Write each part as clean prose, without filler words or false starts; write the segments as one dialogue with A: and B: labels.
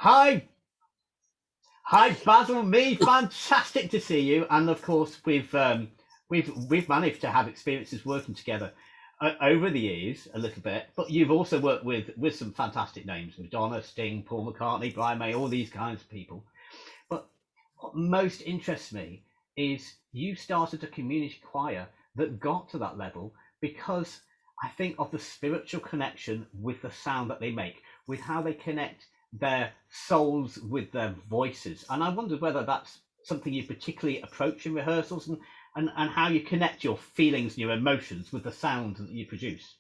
A: Hi, hi, Basil Meade. Fantastic to see you. And of course, we've managed to have experiences working together over the years a little bit. But you've also worked with some fantastic names: Madonna, Sting, Paul McCartney, Brian May, all these kinds of people. But what most interests me is you started a community choir that got to that level because I think of the spiritual connection with the sound that they make, with how they connect their souls with their voices. And I wondered whether that's something you particularly approach in rehearsals, and how you connect your feelings and your emotions with the sound that you produce.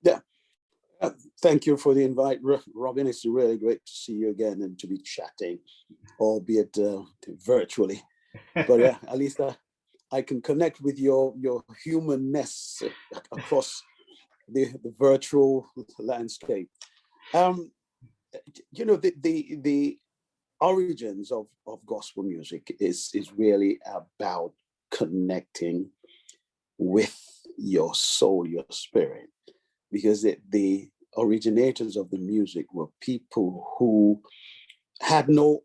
B: Yeah. Thank you for the invite, Robin. It's really great to see you again and to be chatting, albeit virtually. But yeah, at least I can connect with your humanness across the virtual landscape. You know, the origins of gospel music is really about connecting with your soul, your spirit, because the originators of the music were people who had no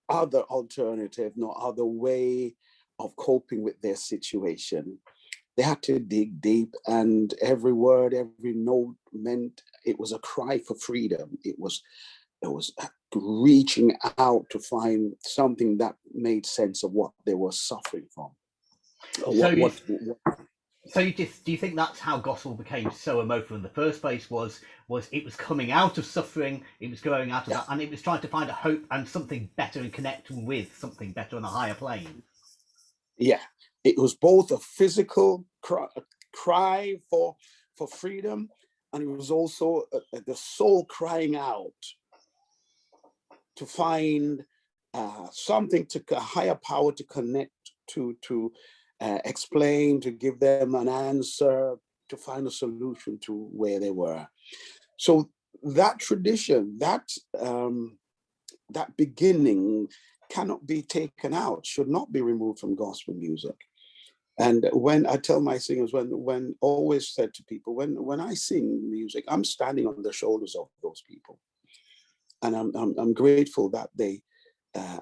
B: other alternative, no other way of coping with their situation. They had to dig deep, and every word, every note meant it was a cry for freedom. It was reaching out to find something that made sense of what they were suffering from.
A: So do you think that's how gospel became so emotional in the first place? Was it was coming out of suffering, it was going out of that, and it was trying to find a hope and something better and connect with something better on a higher plane?
B: Yeah, it was both a physical cry for freedom, and it was also the soul crying out to find something, to a higher power to connect to explain, to give them an answer, to find a solution to where they were. So that tradition, that beginning cannot be taken out, should not be removed from gospel music. And when I tell my singers, when always said to people, when I sing music, I'm standing on the shoulders of those people. And I'm grateful that they,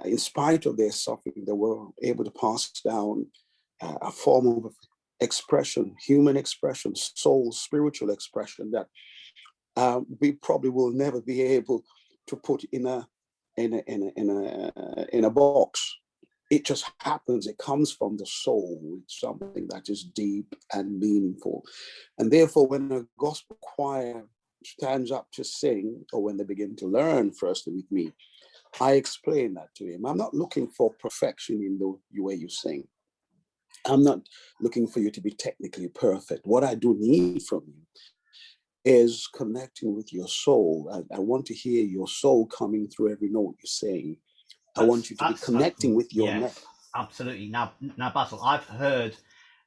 B: in spite of their suffering, they were able to pass down a form of expression, human expression, soul, spiritual expression that we probably will never be able to put in a box. It just happens. It comes from the soul. It's something that is deep and meaningful. And therefore, when a gospel choir stands up to sing, or when they begin to learn first with me, I explain that to him. I'm not looking for perfection in the way you sing. I'm not looking for you to be technically perfect. What I do need from you is connecting with your soul. I want to hear your soul coming through every note you sing. I want you to be connecting with your neck.
A: Absolutely. Now, Basil, I've heard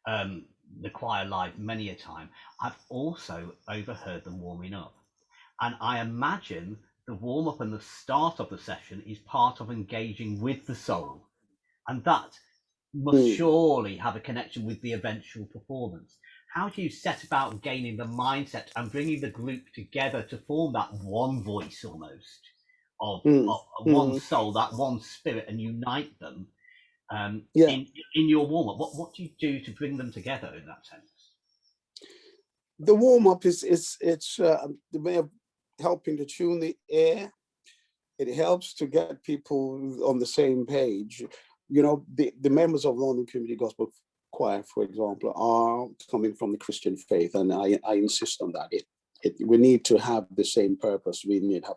A: the choir live many a time. I've also overheard them warming up. And I imagine the warm-up and the start of the session is part of engaging with the soul. And that must surely have a connection with the eventual performance. How do you set about gaining the mindset and bringing the group together to form that one voice almost of one soul, that one spirit, and unite them in your warm-up? What do you do to bring them together in that sense?
B: The warm-up is the way of helping to tune the air. It helps to get people on the same page. You know, the members of London Community Gospel Choir, for example, are coming from the Christian faith, and I insist on that. We need to have the same purpose. We need to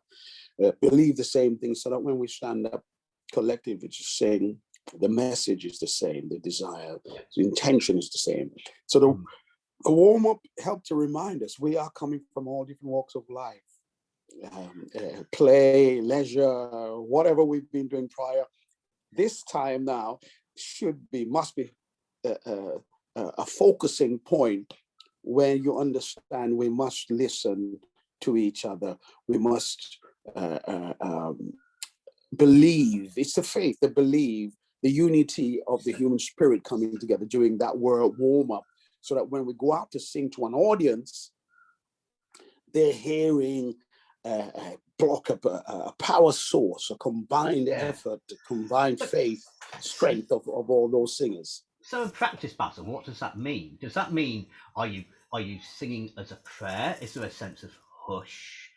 B: have, believe the same things, so that when we stand up collectively to sing, the message is the same, the desire, the intention is the same. So the warm-up helped to remind us we are coming from all different walks of life, play, leisure, whatever we've been doing prior. This time now must be a focusing point where you understand we must listen to each other. We must believe. It's the faith, the believe, the unity of the human spirit coming together during that word warm-up, so that when we go out to sing to an audience, they're hearing block up a power source, a combined
A: Yeah.
B: effort, a combined faith,
A: So,
B: strength of all those singers.
A: so in practice, Basil, what does that mean? Does that mean are you singing as a prayer? Is there a sense of hush,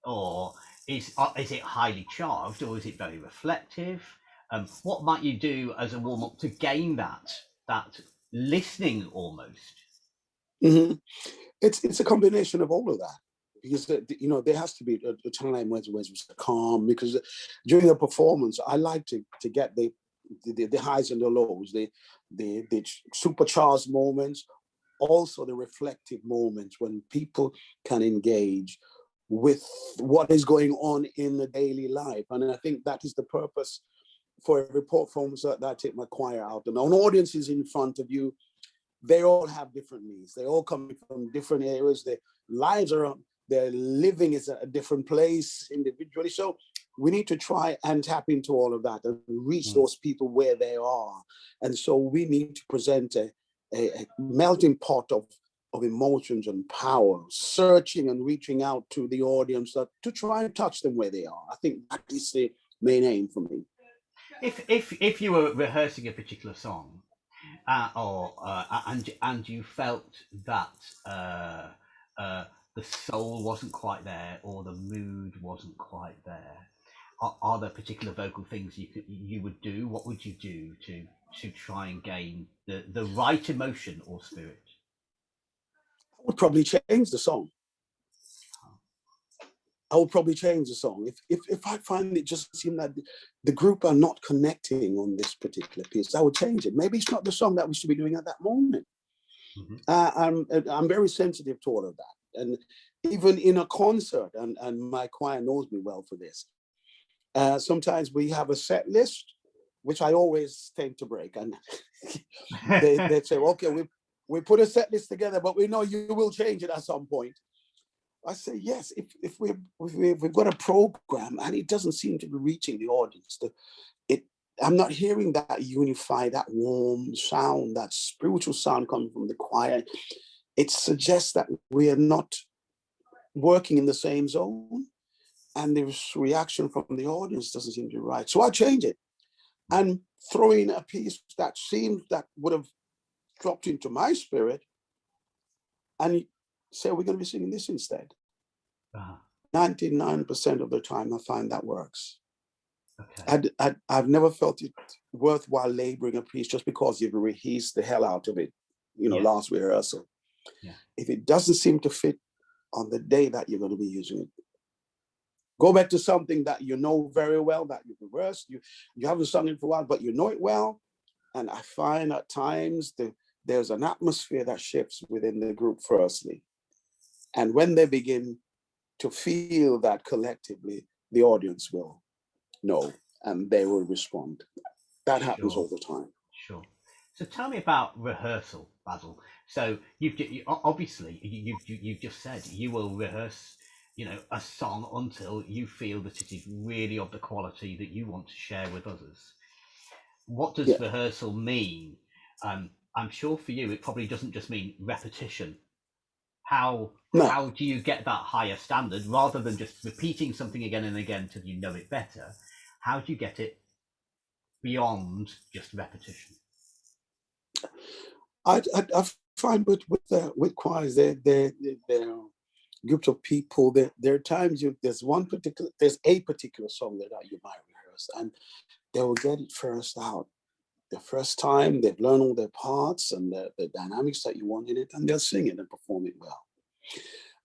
A: or is it highly charged, or is it very reflective? What might you do as a warm up to gain that listening almost?
B: Mm-hmm. It's a combination of all of that, because there has to be a time when it's calm, because during a performance I like to get the highs and the lows, the supercharged moments, also the reflective moments when people can engage with what is going on in the daily life. And I think that is the purpose for every performance that I take my choir out. And an audience is in front of you. They all have different needs. They all come from different areas. Their lives are, their living is a different place individually. So we need to try and tap into all of that and reach those people where they are. And so we need to present a melting pot of emotions and power, searching and reaching out to the audience to try and touch them where they are. I think that is the main aim for me.
A: If you were rehearsing a particular song, and you felt that the soul wasn't quite there, or the mood wasn't quite there, are there particular vocal things you would do? What would you do to try and gain the right emotion or spirit?
B: I would probably change the song. I would probably change the song. If I find it just seemed that the group are not connecting on this particular piece, I would change it. Maybe it's not the song that we should be doing at that moment. Mm-hmm. I'm very sensitive to all of that. And even in a concert, and my choir knows me well for this, sometimes we have a set list, which I always tend to break. And they say, okay, we put a set list together, but we know you will change it at some point. I say, yes, if we've got a program and it doesn't seem to be reaching the audience, I'm not hearing that unified, that warm sound, that spiritual sound coming from the choir. It suggests that we are not working in the same zone, and the reaction from the audience doesn't seem to be right. So I change it and throw in a piece that seems that would have dropped into my spirit, and say, we're going to be singing this instead. 99% of the time, I find that works. Okay. I've never felt it worthwhile laboring a piece just because you've rehearsed the hell out of it, last rehearsal. Yeah. If it doesn't seem to fit on the day that you're going to be using it, go back to something that you know very well, that you've rehearsed, you haven't sung it for a while, but you know it well. And I find at times there's an atmosphere that shifts within the group firstly. And when they begin to feel that collectively, the audience will know and they will respond. That happens all the time.
A: Sure. So tell me about rehearsal, Basil. So you've just said you will rehearse, a song until you feel that it is really of the quality that you want to share with others. What does rehearsal mean? I'm sure for you, it probably doesn't just mean repetition. How do you get that higher standard rather than just repeating something again and again till you know it better? How do you get it beyond just repetition?
B: I find with choirs, they're groups of people. There are times there's a particular song that you might rehearse, and they will get it first out. The first time they've learned all their parts and the dynamics that you want in it, and they'll sing it and perform it well.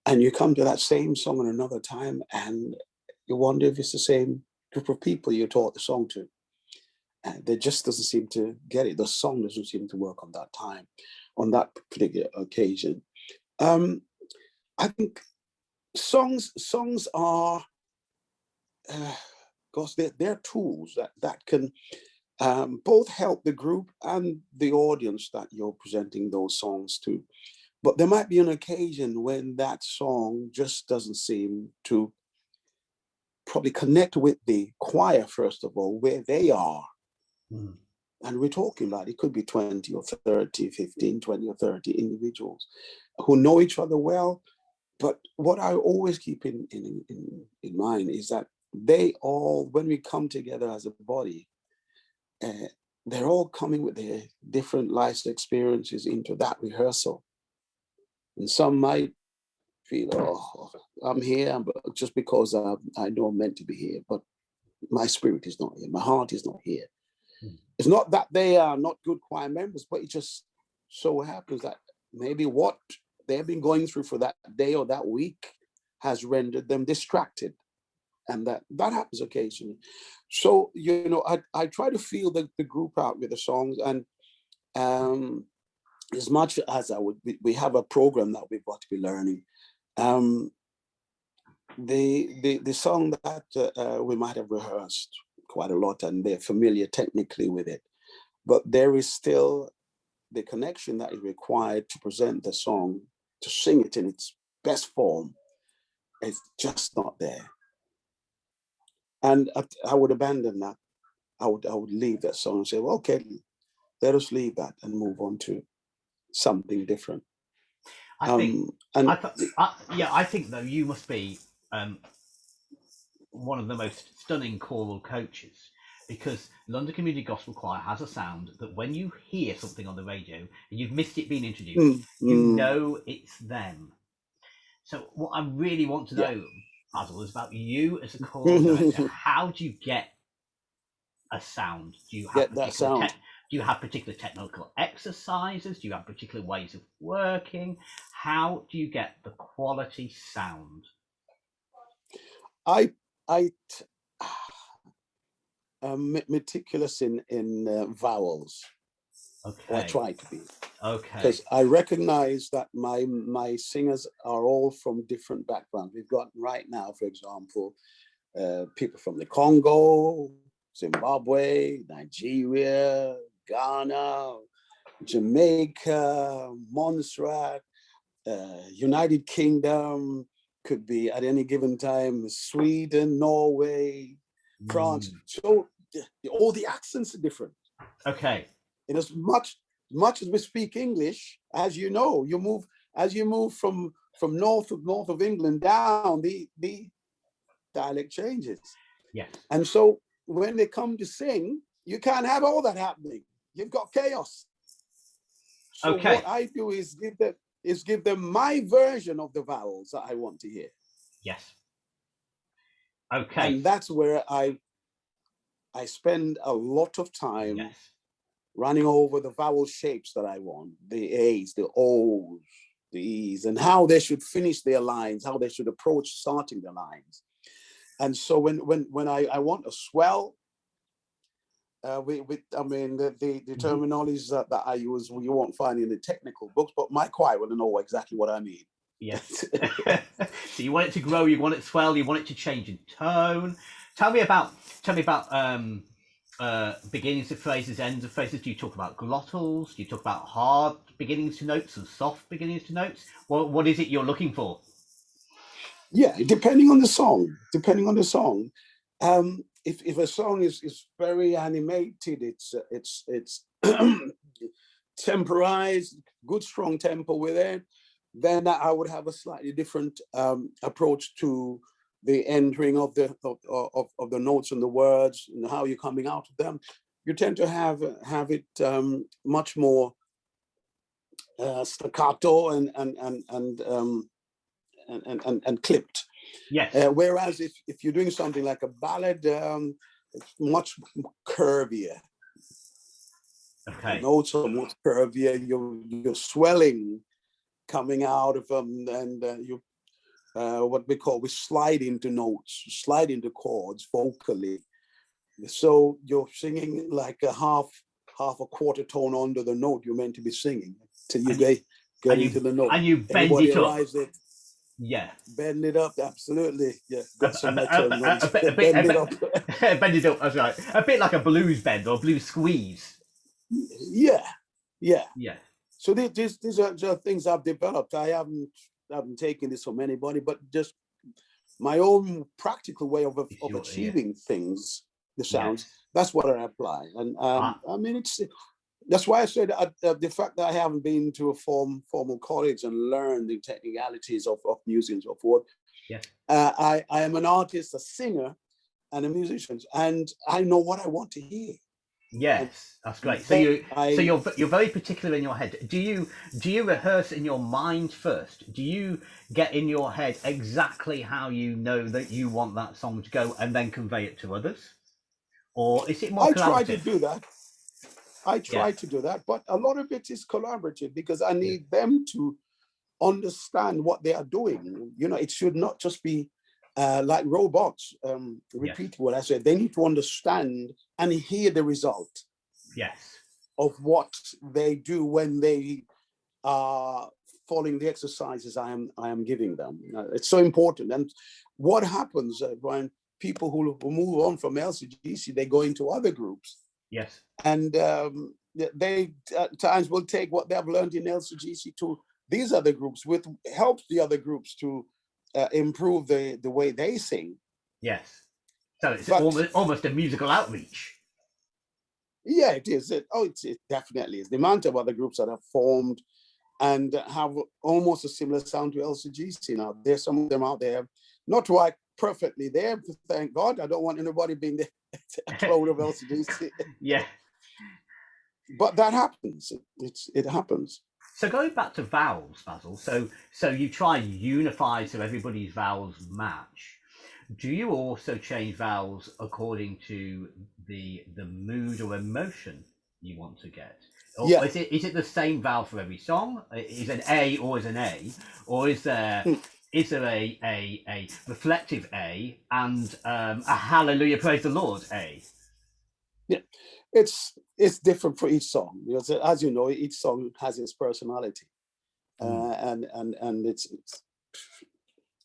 B: And you come to that same song at another time, and you wonder if it's the same group of people you taught the song to. And they just doesn't seem to get it. The song doesn't seem to work on that time, on that particular occasion. I think songs are, because they're tools that can both help the group and the audience that you're presenting those songs to. But there might be an occasion when that song just doesn't seem to probably connect with the choir, first of all, where they are. Mm. And we're talking about, it could be 20 or 30, 15, 20 or 30 individuals who know each other well, But what I always keep in mind is that they all, when we come together as a body, they're all coming with their different life experiences into that rehearsal. And some might feel, oh, I'm here, but just because I know I'm meant to be here, but my spirit is not here, my heart is not here. It's not that they are not good choir members, but it just so happens that maybe what they've been going through for that day or that week has rendered them distracted. And that happens occasionally. So, you know, I try to feel the group out with the songs. And as much as we have a program that we've got to be learning. The song that we might have rehearsed quite a lot, and they're familiar technically with it, but there is still the connection that is required to present the song, to sing it in its best form. It's just not there. And I would abandon that. I would leave that song and say, well, okay, let us leave that and move on to something different.
A: I think though you must be one of the most stunning choral coaches, because London Community Gospel Choir has a sound that when you hear something on the radio and you've missed it being introduced, you know it's them. So what I really want to know, Basil, is about you as a choral director. How do you get a sound? Do you have do you have particular technical exercises? Do you have particular ways of working? How do you get the quality sound?
B: I'm meticulous in vowels.
A: Okay.
B: Or I try to be.
A: Okay.
B: Because I recognize that my singers are all from different backgrounds. We've got right now, for example, people from the Congo, Zimbabwe, Nigeria, Ghana, Jamaica, Montserrat, United Kingdom, could be at any given time, Sweden, Norway, France. So all the accents are different.
A: Okay.
B: And as much as we speak English, as you know, you move from north of England down, the dialect changes.
A: Yeah.
B: And so when they come to sing, you can't have all that happening. You've got chaos. So what I do is give them my version of the vowels that I want to hear.
A: Yes. Okay.
B: And that's where I spend a lot of time running over the vowel shapes that I want, the A's, the O's, the E's, and how they should finish their lines, how they should approach starting their lines. And so when I want a swell, the terminologies that I use, you won't find in the technical books, but my choir will know exactly what I mean.
A: Yes. So you want it to grow, you want it to swell, you want it to change in tone. Tell me about beginnings of phrases, ends of phrases. Do you talk about glottals? Do you talk about hard beginnings to notes and soft beginnings to notes? What is it you're looking for?
B: Yeah, depending on the song. If a song is very animated, it's temporized, good strong tempo with it, then I would have a slightly different approach to the entering of the notes and the words and how you're coming out of them. You tend to have it much more staccato and clipped.
A: Yes.
B: Whereas if you're doing something like a ballad, it's much curvier.
A: Okay.
B: The notes are much curvier. You're swelling coming out of them, and you what we slide into notes, slide into chords vocally. So you're singing like a half a quarter tone under the note you're meant to be singing till you get into the note.
A: And you bend it up.
B: Yeah. Bend it up, absolutely. Yeah. Got some
A: bend it up. That's right. A bit like a blues bend or blues squeeze.
B: Yeah.
A: Yeah.
B: So these are just things I've developed. I haven't taken this from anybody, but just my own practical way of achieving things, the sounds. Yes. That's what I apply. And I mean, That's why I said the fact that I haven't been to a formal college and learned the technicalities of music and so forth.
A: Yes.
B: I am an artist, a singer, and a musician, and I know what I want to hear.
A: Yes, that's great. So you're very particular in your head. Do you rehearse in your mind first? Do you get in your head exactly how you know that you want that song to go and then convey it to others? Or is it more collaborative?
B: I try to do that. I try to do that, but a lot of it is collaborative because I need them to understand what they are doing. You know, it should not just be like robots repeating what I said. They need to understand and hear the result.
A: Yes.
B: Of what they do when they are following the exercises I am giving them. It's so important. And what happens when people who move on from LCGC, they go into other groups.
A: Yes.
B: And they at times will take what they have learned in LCGC to these other groups, with helps the other groups to improve the way they sing.
A: Yes. So it's almost a musical outreach.
B: Yeah, it is. It definitely is. The amount of other groups that have formed and have almost a similar sound to LCGC now. There's some of them out there, not quite perfectly there, thank God. I don't want anybody being the clone of LCGC.
A: Yeah.
B: But that happens. It happens.
A: So going back to vowels, Basil, so you try and unify so everybody's vowels match. Do you also change vowels according to the mood or emotion you want to get? Or is it the same vowel for every song? Is an A always an A? Or is there a reflective A and a hallelujah, praise the Lord A?
B: Yeah, it's different for each song because, as you know, each song has its personality and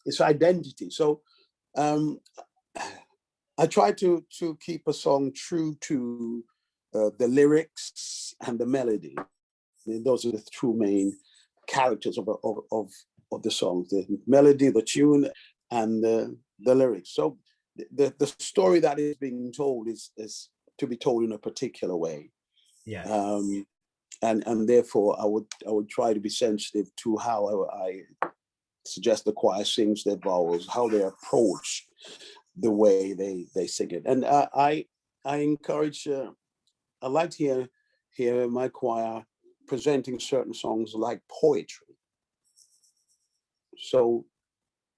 B: its identity. So I try to keep a song true to the lyrics and the melody. Those are the two main characters of the songs: the melody, the tune, and the lyrics. So the story that is being told is to be told in a particular way.
A: Yeah.
B: And therefore I would try to be sensitive to how I suggest the choir sings their vowels, how they approach the way they sing it. And I encourage, I like to hear my choir presenting certain songs like poetry. So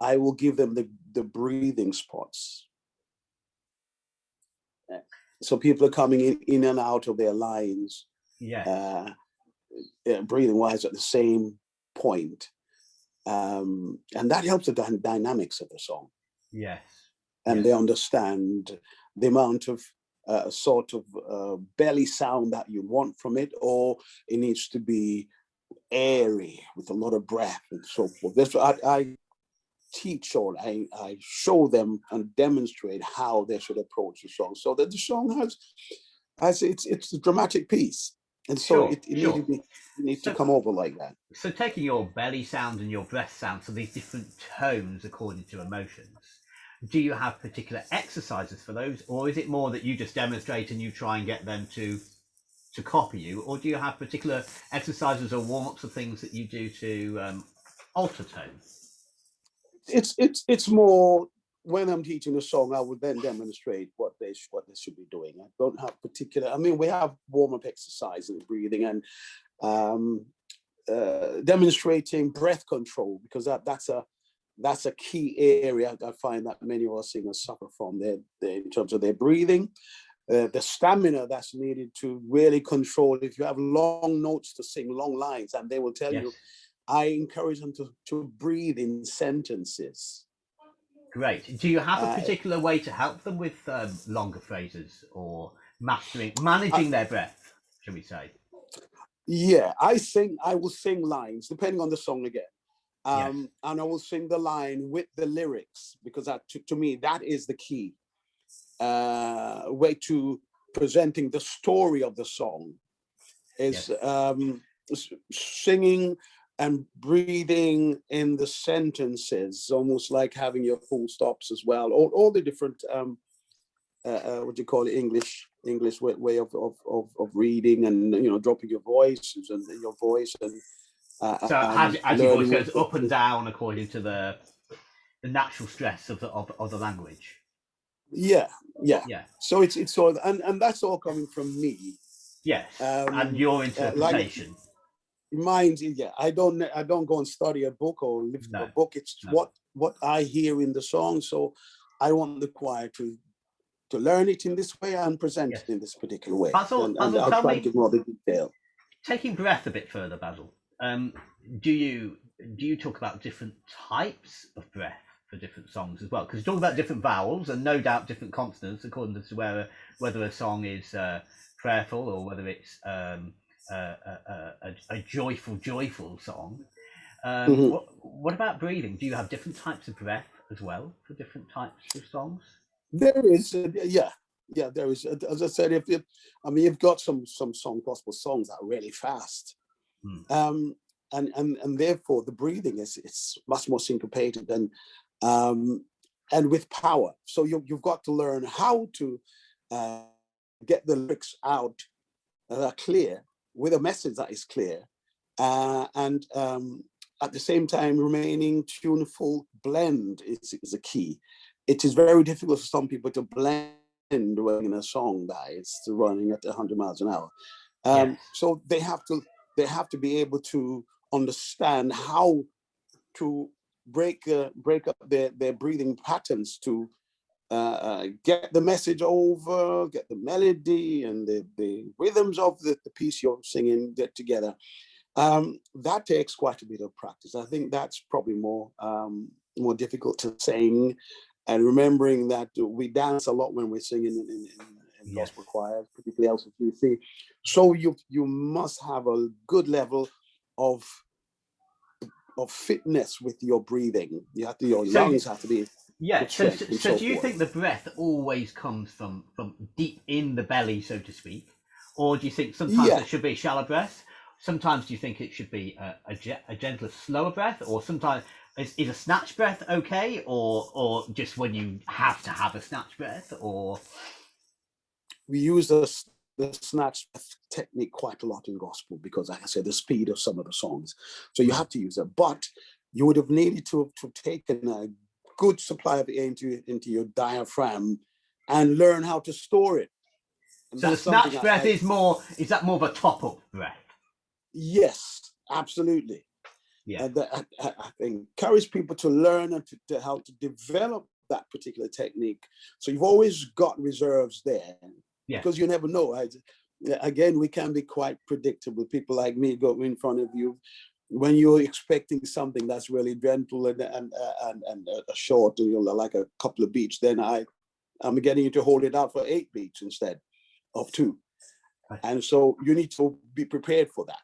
B: I will give them the breathing spots. So people are coming in and out of their lines, breathing wise at the same point. And that helps the dynamics of the song.
A: Yes.
B: And they understand the amount of sort of belly sound that you want from it, or it needs to be airy with a lot of breath and so forth. That's what I teach, or I show them and demonstrate how they should approach the song, so that the song has it's a dramatic piece, and so it needs to come over like that.
A: So taking your belly sound and your breath sound, so these different tones according to emotions, do you have particular exercises for those, or is it more that you just demonstrate and you try and get them to copy you, or do you have particular exercises or warm-ups or things that you do to alter tone?
B: It's more when I'm teaching a song, I would then demonstrate what they should be doing. I don't have particular. I mean, we have warm-up exercises, breathing, and demonstrating breath control, because that's a key area I find that many of our singers suffer from. In terms of their breathing, the stamina that's needed to really control. If you have long notes to sing, long lines, and they will tell you. I encourage them to breathe in sentences.
A: Great. Do you have a particular way to help them with longer phrases, or managing their breath, shall we say?
B: Yeah, I will sing lines depending on the song again. And I will sing the line with the lyrics, because to me, that is the key way to presenting the story of the song is singing and breathing in the sentences, almost like having your full stops as well, all the different what do you call it, English way of reading, and dropping your voice and your voice, and
A: So as your voice
B: learning
A: goes up and down according to the natural stress of the language.
B: yeah.
A: Yeah.
B: So it's all, and that's all coming from me.
A: Yes. And your interpretation.
B: Mine's, yeah. I don't go and study a book or lift a book. It's what I hear in the song. So I want the choir to learn it in this way and present it in this particular way.
A: Basil,
B: and I'll try to give more the detail.
A: Taking breath a bit further, Basil. Do you talk about different types of breath for different songs as well? Because you talk about different vowels and no doubt different consonants according to whether a song is prayerful or whether it's a joyful song. What about breathing? Do you have different types of breath as well for different types of songs? There is,
B: there is. As I said, you've got some gospel songs that are really fast, and therefore the breathing it's much more syncopated and with power. So you've got to learn how to get the lyrics out that are clear with a message that is clear, and at the same time remaining tuneful. Blend is a key. It is very difficult for some people to blend when in a song that is running at 100 miles an hour. So they have to be able to understand how to break up their breathing patterns to get the message over, get the melody and the rhythms of the piece you're singing get together. That takes quite a bit of practice. I think that's probably more difficult to sing. And remembering that we dance a lot when we're singing in gospel choirs, particularly LCGC. So you must have a good level of fitness with your breathing. Your lungs have to be.
A: Yeah. So do you think the breath always comes from deep in the belly, so to speak, or do you think sometimes it should be a shallow breath? Sometimes do you think it should be a gentler, slower breath, or sometimes is a snatch breath okay, or just when you have to have a snatch breath? Or
B: we use the snatch breath technique quite a lot in gospel because, like I said, the speed of some of the songs. So you have to use it, but you would have needed to have taken a good supply of air into your diaphragm and learn how to store it.
A: And so the snatch breath is that more of a top up breath?
B: Yes, absolutely. Yeah, I think encourage people to learn and to how to develop that particular technique. So you've always got reserves there, because you never know. Again, we can be quite predictable. People like me go in front of you when you're expecting something that's really gentle and a short, like a couple of beats. Then I'm getting you to hold it out for 8 beats instead of 2, and so you need to be prepared for that.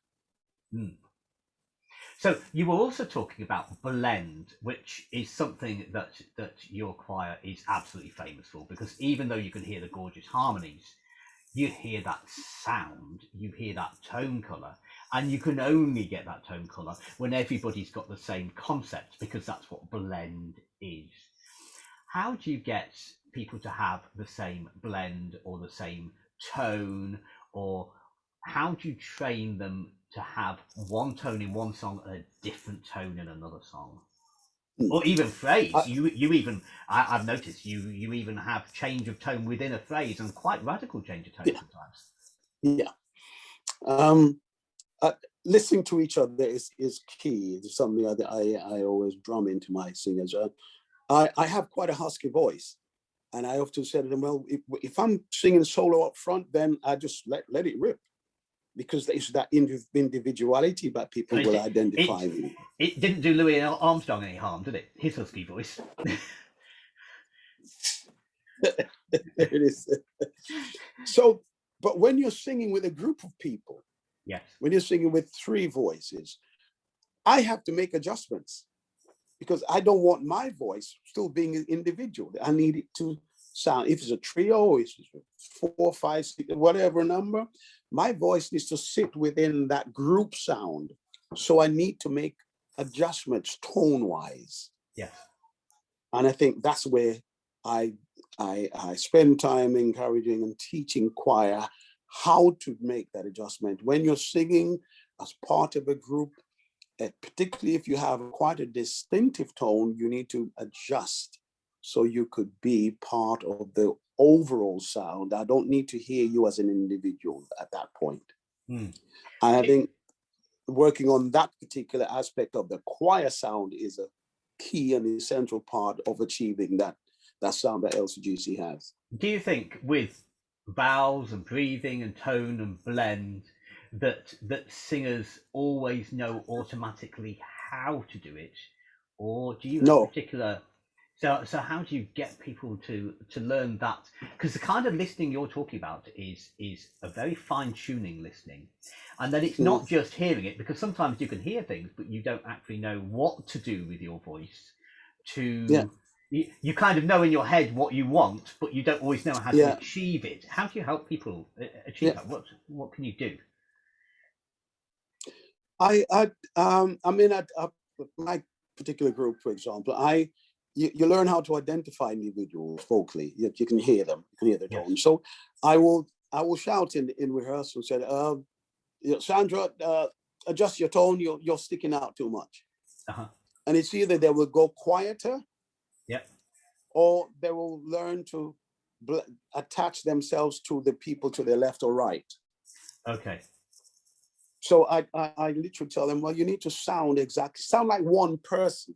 A: So you were also talking about blend, which is something that your choir is absolutely famous for, because even though you can hear the gorgeous harmonies, you hear that sound, you hear that tone colour, and you can only get that tone colour when everybody's got the same concept, because that's what blend is. How do you get people to have the same blend or the same tone, or how do you train them to have one tone in one song and a different tone in another song? Or even phrase. You even, I've noticed you even have change of tone within a phrase, and quite radical change of tone
B: sometimes. Listening to each other is key. It's something that I always drum into my singers. I have quite a husky voice, and I often say to them, well, if I'm singing solo up front, then I just let it rip, because it's that individuality that people will identify with.
A: It didn't do Louis Armstrong any harm, did it? His husky voice.
B: It is. So, but when you're singing with a group of people, when you're singing with 3 voices, I have to make adjustments, because I don't want my voice still being individual. I need it to sound, if it's a trio, it's 4, 5, 6, whatever number, my voice needs to sit within that group sound. So I need to make adjustments tone-wise.
A: Yes.
B: And I think that's where I I spend time encouraging and teaching choir how to make that adjustment. When you're singing as part of a group, particularly if you have quite a distinctive tone, you need to adjust so you could be part of the overall sound. I don't need to hear you as an individual at that point. And I think working on that particular aspect of the choir sound is a key and essential part of achieving that sound that LCGC has.
A: Do you think with vowels and breathing and tone and blend that singers always know automatically how to do it, or do you have particular? So how do you get people to learn that? Because the kind of listening you're talking about is a very fine-tuning listening, and then it's not just hearing it, because sometimes you can hear things but you don't actually know what to do with your voice to you kind of know in your head what you want, but you don't always know how to achieve it. How do you help people achieve that? What can you do?
B: My particular group, for example, you learn how to identify individuals vocally. You can hear them, you can hear their tone. So I will shout in rehearsal and say, Sandra, adjust your tone. You're sticking out too much. And it's either they will go quieter, or they will learn to attach themselves to the people to their left or right.
A: Okay.
B: So I literally tell them, well, you need to sound like one person.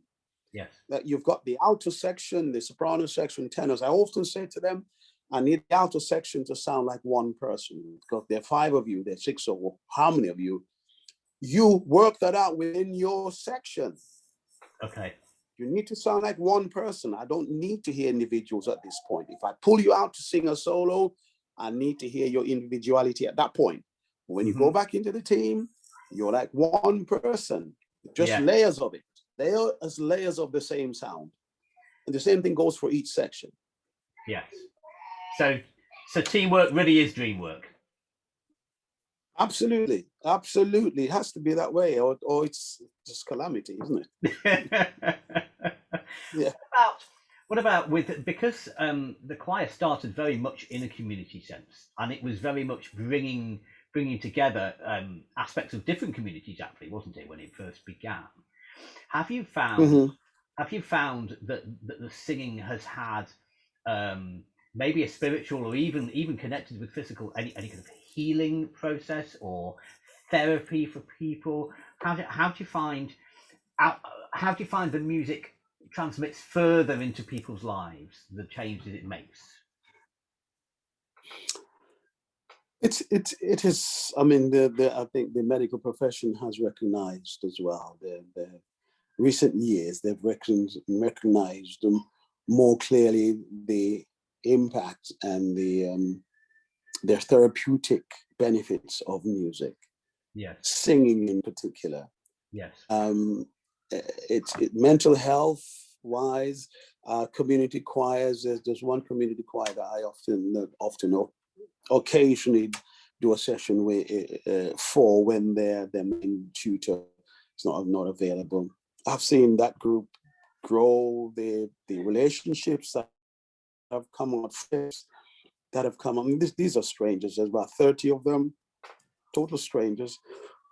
A: Yes.
B: That you've got the alto section, the soprano section, tenors. I often say to them, I need the alto section to sound like one person, because there are 5 of you, there are 6 or how many of you. You work that out within your section.
A: Okay.
B: You need to sound like one person. I don't need to hear individuals at this point. If I pull you out to sing a solo, I need to hear your individuality at that point. When you go back into the team, you're like one person, just layers of it. They are as layers of the same sound. And the same thing goes for each section.
A: Yes. So teamwork really is dream work.
B: Absolutely. Absolutely. It has to be that way, or it's just calamity, isn't it?
A: What about because the choir started very much in a community sense, and it was very much bringing together aspects of different communities, actually, wasn't it, when it first began? Have you found that the singing has had maybe a spiritual or even connected with physical, any kind of healing process or therapy for people? How do you find the music transmits further into people's lives, the changes it makes?
B: It is. I mean, I think the medical profession has recognized as well. The recent years, they've recognized more clearly the impact and their therapeutic benefits of music.
A: Yes.
B: Singing in particular.
A: Yes.
B: It's mental health wise. Community choirs. There's one community choir that I often occasionally do a session for when their main tutor is not available. I've seen that group grow, the relationships that have come on, that have come on. These are strangers. There's about 30 of them, total strangers,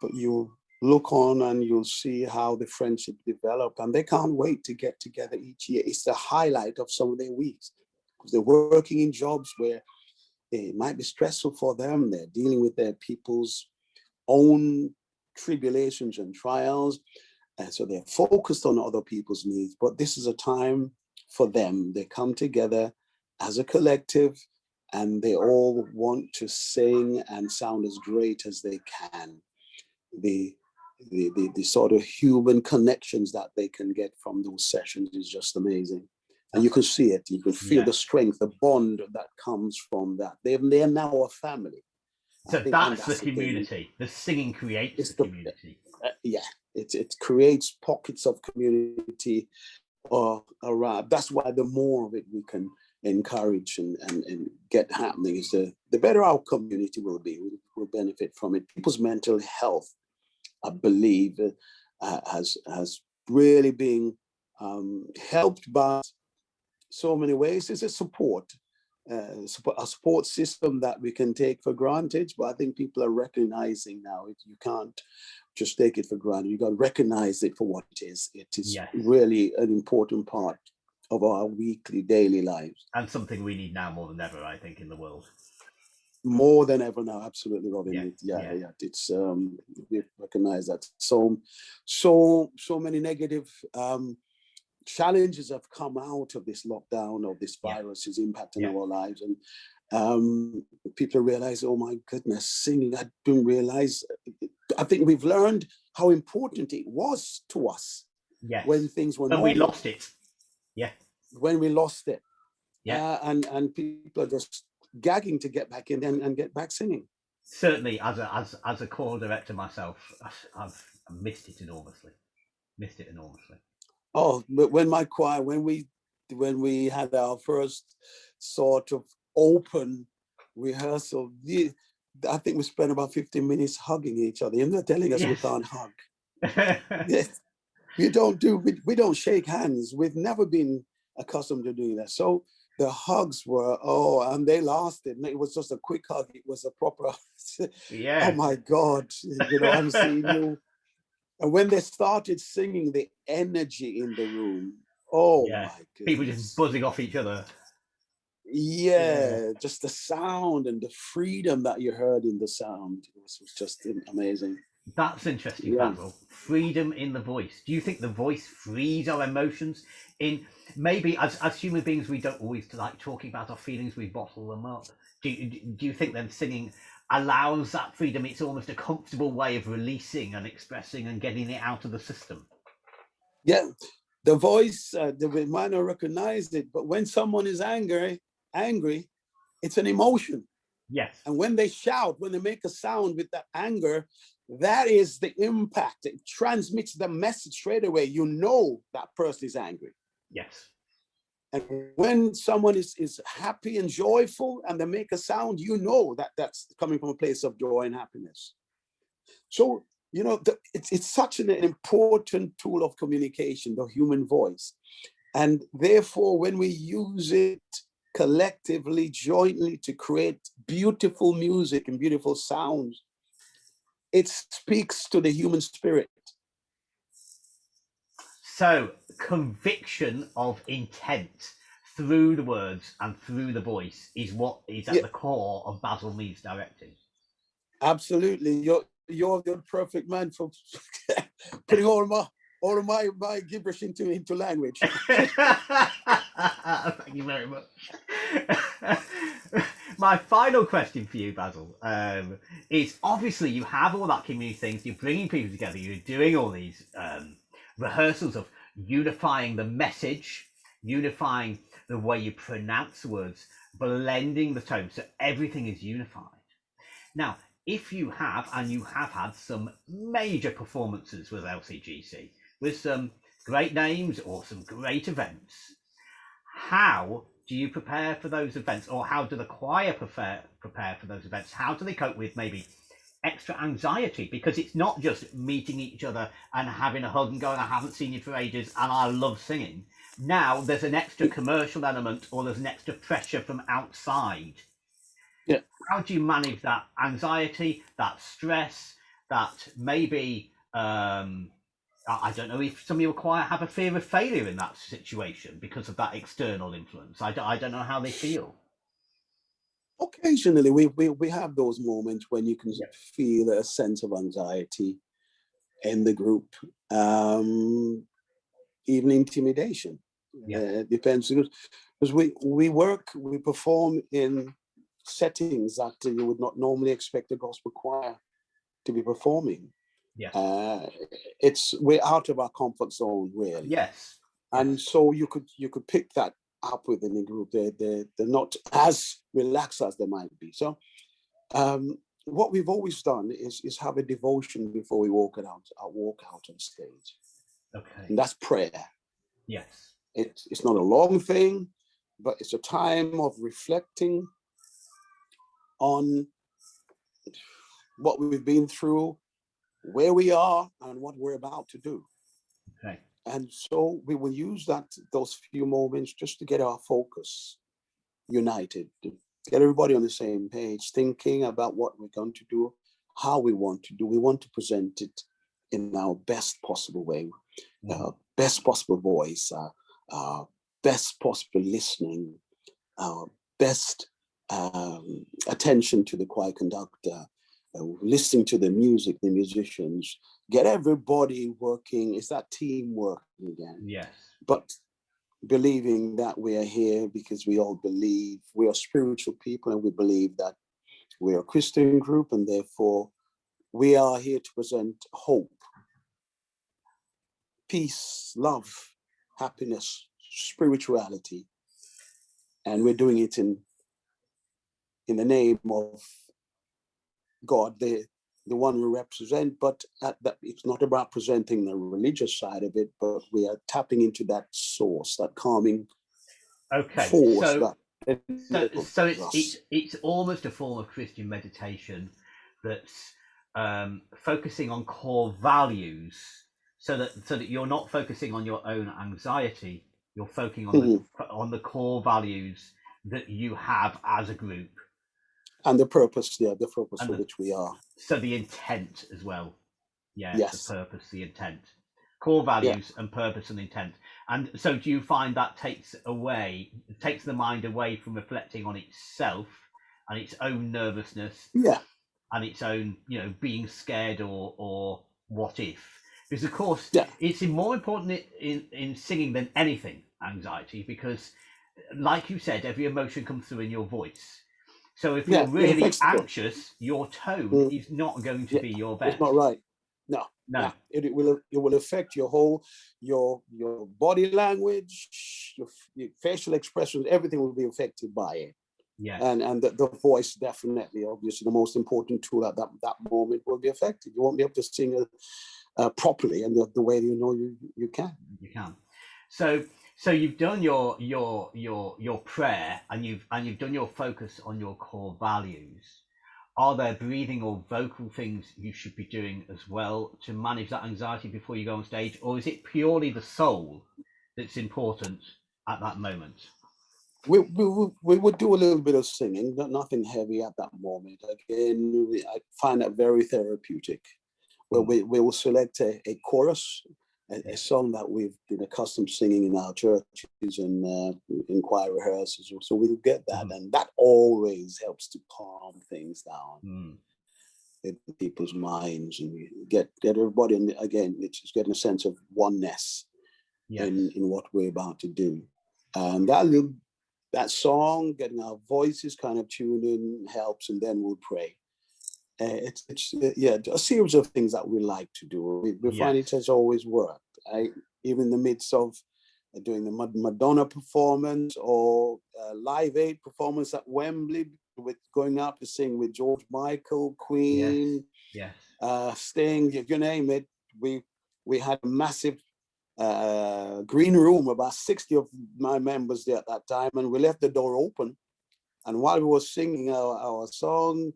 B: but you look on and you'll see how the friendship develop, and they can't wait to get together each year. It's the highlight of some of their weeks, because they're working in jobs where it might be stressful for them. They're dealing with their people's own tribulations and trials. And so they're focused on other people's needs. But this is a time for them. They come together as a collective, and they all want to sing and sound as great as they can. The sort of human connections that they can get from those sessions is just amazing. And you can see it. You can feel the strength, the bond that comes from that. They're now a family.
A: So that's the community. The singing creates the community.
B: It creates pockets of community around. That's why the more of it we can encourage and get happening, is the better our community will be. We'll benefit from it. People's mental health, I believe, has really been helped by so many ways. It's a support, a support system that we can take for granted, but I think people are recognizing now you can't just take it for granted. You got to recognize it for what it is. It is
A: Yes.
B: really an important part of our weekly, daily lives.
A: And something we need now more than ever, I think, in the world.
B: More than ever now, absolutely, Robin.
A: Yeah.
B: It's we recognize that so many negative challenges have come out of this lockdown, of this virus is impacting our lives, and people realize, oh my goodness, singing. I didn't realize. I think we've learned how important it was to us when things were normal.
A: When we lost it.
B: When we lost it.
A: And
B: people are just gagging to get back in and get back singing.
A: Certainly, as a choral director myself, I've missed it enormously.
B: Oh, but when my choir, when we had our first sort of open rehearsal, I think we spent about 15 minutes hugging each other. And they're telling us we can't hug. Yes, we don't shake hands. We've never been accustomed to doing that. So the hugs were, and they lasted. It was just a quick hug. It was a proper, oh my God, I'm seeing you. And when they started singing, the energy in the room, my goodness.
A: People just buzzing off each other.
B: Yeah, just the sound and the freedom that you heard in the sound was just amazing.
A: That's interesting, Basil. Freedom in the voice. Do you think the voice frees our emotions? In maybe as human beings, we don't always like talking about our feelings. We bottle them up. Do you think then singing allows that freedom? It's almost a comfortable way of releasing and expressing and getting it out of the system.
B: Yeah, the voice, we might not recognize it, but when someone is angry, it's an emotion.
A: Yes.
B: And when they shout, when they make a sound with that anger, that is the impact. It transmits the message straight away. You know that person is angry.
A: Yes.
B: And when someone is happy and joyful and they make a sound, you know that that's coming from a place of joy and happiness. So, it's such an important tool of communication, the human voice. And therefore, when we use it collectively, jointly to create beautiful music and beautiful sounds, it speaks to the human spirit.
A: So, conviction of intent through the words and through the voice is what is at the core of Bazil Meade's directing.
B: Absolutely, you're the perfect man for putting all of my gibberish into language.
A: Thank you very much. My final question for you, Basil, is obviously you have all that community things, you're bringing people together, you're doing all these rehearsals of unifying the message, unifying the way you pronounce words, blending the tones so everything is unified. Now, if you have, and you have had some major performances with LCGC, with some great names or some great events, how do you prepare for those events, or how do the choir prepare for those events? How do they cope with maybe extra anxiety? Because it's not just meeting each other and having a hug and going, I haven't seen you for ages and I love singing. Now there's an extra commercial element, or there's an extra pressure from outside.
B: Yeah.
A: How do you manage that anxiety, that stress, that maybe I don't know if some of your choir have a fear of failure in that situation because of that external influence. I don't know how they feel.
B: Occasionally, we have those moments when you can feel a sense of anxiety in the group, even intimidation. It depends, because we perform in settings that you would not normally expect a gospel choir to be performing.
A: Yeah.
B: We're out of our comfort zone, really.
A: Yes.
B: And so you could pick that up within the group. They're not as relaxed as they might be. So what we've always done is have a devotion before we walk out on stage.
A: Okay.
B: And that's prayer.
A: Yes.
B: It's not a long thing, but it's a time of reflecting on what we've been through, where we are, and what we're about to do.
A: Okay.
B: And so we will use those few moments just to get our focus united, to get everybody on the same page, thinking about what we're going to do, how we want to do. We want to present it in our best possible way, best possible voice, best possible listening, best attention to the choir conductor, listening to the music, the musicians, get everybody working. It's that teamwork again.
A: Yes.
B: But believing that we are here because we all believe we are spiritual people, and we believe that we are a Christian group, and therefore we are here to present hope, peace, love, happiness, spirituality. And we're doing it in the name of God, the one we represent, but it's not about presenting the religious side of it, but we are tapping into that source, that calming force.
A: So it's almost a form of Christian meditation that's focusing on core values, so that you're not focusing on your own anxiety, you're focusing on the core values that you have as a group.
B: And the purpose, for which we are.
A: So the intent as well. Yeah,
B: yes.
A: The purpose, the intent. Core values and purpose and intent. And so do you find that takes the mind away from reflecting on itself and its own nervousness?
B: Yeah.
A: And its own, being scared or what if? Because of course, it's more important in singing than anything, anxiety, because like you said, every emotion comes through in your voice. So if you're really anxious, your tone is not going to be your best.
B: It's not right. No. It will affect your body language, your facial expressions. Everything will be affected by it.
A: Yeah.
B: And the voice, definitely, obviously, the most important tool at that moment will be affected. You won't be able to sing properly and the way you can.
A: You can. So you've done your prayer, and you've done your focus on your core values. Are there breathing or vocal things you should be doing as well to manage that anxiety before you go on stage, or is it purely the soul that's important at that moment?
B: We would do a little bit of singing, but nothing heavy at that moment. Again, I find that very therapeutic. Well, we will select a chorus, a song that we've been accustomed singing in our churches and in choir rehearsals. So we'll get that, and that always helps to calm things down in people's minds, and we get everybody. And again, it's just getting a sense of oneness in what we're about to do, and that song, getting our voices kind of tuned in helps, and then we'll pray. It's a series of things that we like to do. We find it has always worked. Even in the midst of doing the Madonna performance or Live Aid performance at Wembley, with going out to sing with George Michael, Queen, Sting, you name it. We had a massive green room, about 60 of my members there at that time, and we left the door open. And while we were singing our song,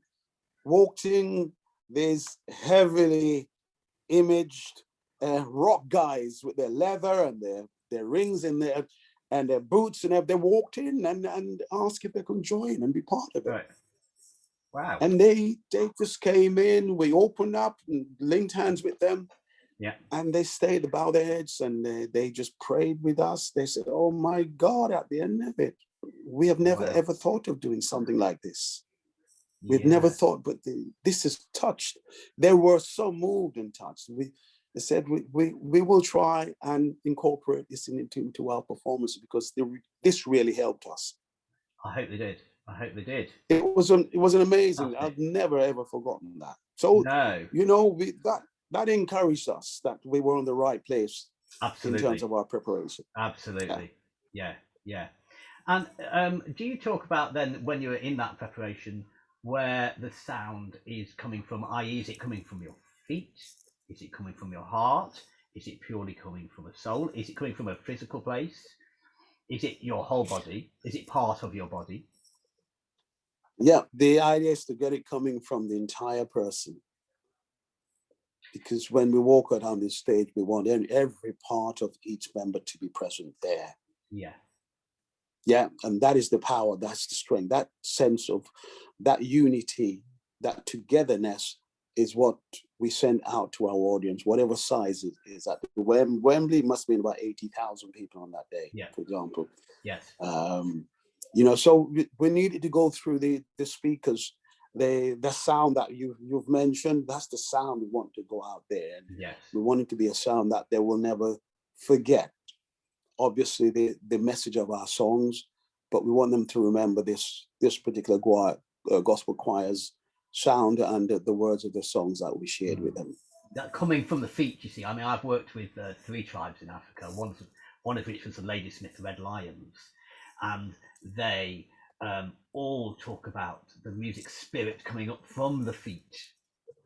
B: walked in these heavily imaged rock guys with their leather and their rings in there and their boots, and they walked in and asked if they could join and be part of it.
A: Right. Wow.
B: And they just came in, we opened up and linked hands with them.
A: Yeah.
B: And they stayed, bowed their heads, and they just prayed with us. They said, "Oh my God," at the end of it, "we have never ever thought of doing something like this. We've never thought, but this is touched." They were so moved and touched. They said, we will try and incorporate this into our performance, because this really helped us.
A: I hope they did.
B: It was an amazing. I've never ever forgotten that. So that encouraged us that we were in the right place.
A: Absolutely.
B: In terms of our preparation.
A: Absolutely. Yeah. And do you talk about then, when you're in that preparation, where the sound is coming from? I.e., is it coming from your feet? Is it coming from your heart? Is it purely coming from a soul? Is it coming from a physical place? Is it your whole body? Is it part of your body?
B: Yeah, the idea is to get it coming from the entire person. because when we walk out on this stage, we want every part of each member to be present there.
A: Yeah.
B: Yeah, and that is the power, that's the strength, that sense of that unity, that togetherness is what we send out to our audience, whatever size it is. At Wembley must have been about 80,000 people on that day, for example.
A: Yes.
B: You know, so we needed to go through the speakers, the sound that you've mentioned. That's the sound we want to go out there. And
A: yes.
B: We want it to be a sound that they will never forget. Obviously, the message of our songs, but we want them to remember this particular gospel choir's sound and the words of the songs that we shared with them.
A: That coming from the feet, you see. I mean, I've worked with 3 tribes in Africa. One of which was the Ladysmith Red Lions, and they all talk about the music spirit coming up from the feet,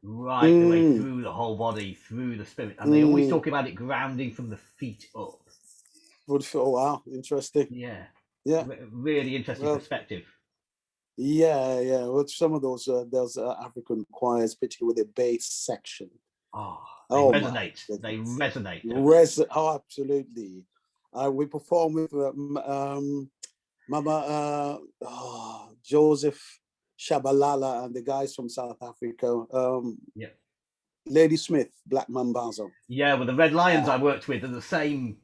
A: right the way through the whole body, through the spirit, and they always talk about it grounding from the feet up.
B: Oh wow, interesting.
A: Yeah.
B: Yeah.
A: Really interesting perspective.
B: Yeah, yeah. Well, some of those African choirs, particularly with the bass section.
A: They resonate. They resonate.
B: Oh, absolutely. We perform with Mama Joseph Shabalala and the guys from South Africa. Lady Smith, Black Mambazo.
A: Yeah, well, the Red Lions I worked with are the same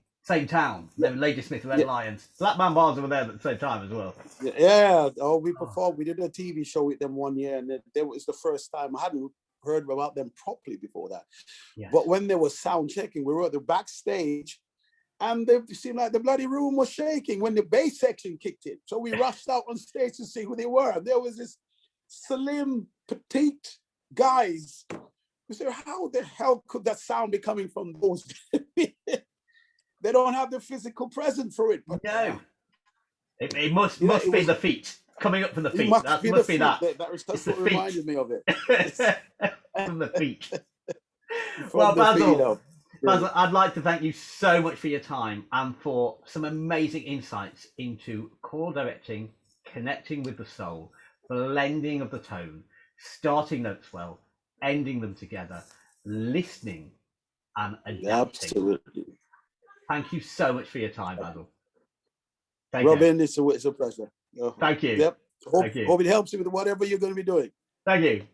A: town. They were Ladysmith Red Lions. Black Mambazo were there at the same time as well.
B: Yeah. Oh, we performed. We did a TV show with them one year, and it was the first time. I hadn't heard about them properly before that. Yes. But when they were sound checking, we were at the backstage, and it seemed like the bloody room was shaking when the bass section kicked in. So we rushed out on stage to see who they were. There was this slim, petite guys. We said, how the hell could that sound be coming from those? They don't have the physical presence for it. But
A: no, it must be the feet coming up from the feet. That must be that.
B: That's what reminded me of it.
A: From the feet. Well, Basil, I'd like to thank you so much for your time and for some amazing insights into choral directing, connecting with the soul, blending of the tone, starting notes well, ending them together, listening and adapting.
B: Absolutely.
A: Thank you so much for your time, Basil.
B: Robin, it's a pleasure.
A: Thank you.
B: Yep. Hope it helps you with whatever you're going to be doing.
A: Thank you.